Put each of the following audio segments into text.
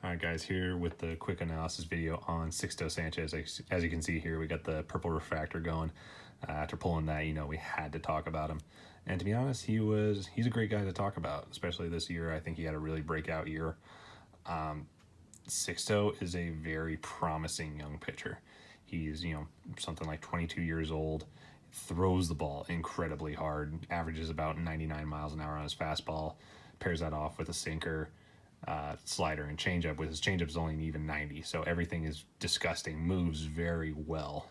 All right, guys, here with the quick analysis video on Sixto Sanchez. As you can see here, we got the purple refractor going. After pulling that, we had to talk about him. And to be honest, he's a great guy to talk about, especially this year. I think he had a really breakout year. Sixto is a very promising young pitcher. He's, something like 22 years old, throws the ball incredibly hard, averages about 99 miles an hour on his fastball, pairs that off with a sinker, slider, and changeup. With his changeup is only even 90, so everything is disgusting, moves very well.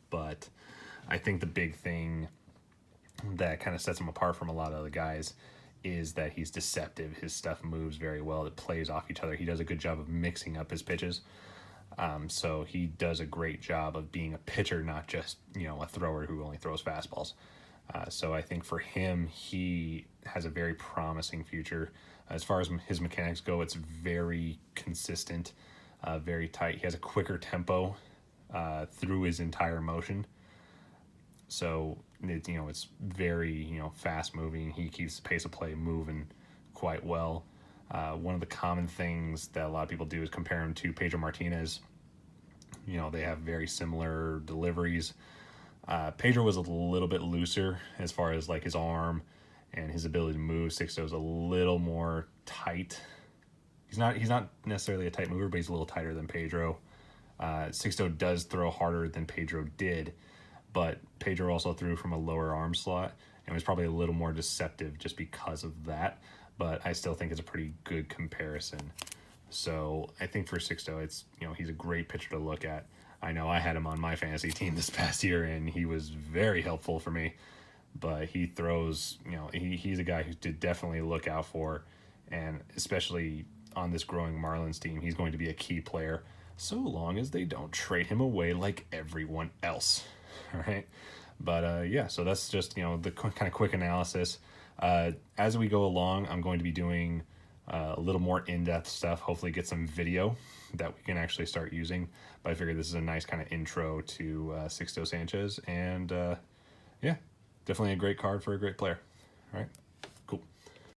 But I think the big thing that kind of sets him apart from a lot of other guys is that he's deceptive. His stuff moves very well. It plays off each other. He does a good job of mixing up his pitches. So he does a great job of being a pitcher, not just, a thrower who only throws fastballs. So I think for him, he has a very promising future. As far as his mechanics go, it's very consistent, very tight. He has a quicker tempo through his entire motion. So, it's very, fast moving. He keeps the pace of play moving quite well. One of the common things that a lot of people do is compare him to Pedro Martinez. They have very similar deliveries. Pedro was a little bit looser as far as like his arm and his ability to move. Sixto's a little more tight. He's not necessarily a tight mover, but he's a little tighter than Pedro. Sixto does throw harder than Pedro did, but Pedro also threw from a lower arm slot and was probably a little more deceptive just because of that. But I still think it's a pretty good comparison. So I think for Sixto, it's, he's a great pitcher to look at. I know I had him on my fantasy team this past year, and he was very helpful for me. But he throws, he's a guy who to definitely look out for. And especially on this growing Marlins team, he's going to be a key player so long as they don't trade him away like everyone else. All right. But yeah, so that's just, the kind of quick analysis. As we go along, I'm going to be doing a little more in-depth stuff, hopefully get some video that we can actually start using. But I figured this is a nice kind of intro to Sixto Sanchez. And yeah, definitely a great card for a great player. All right.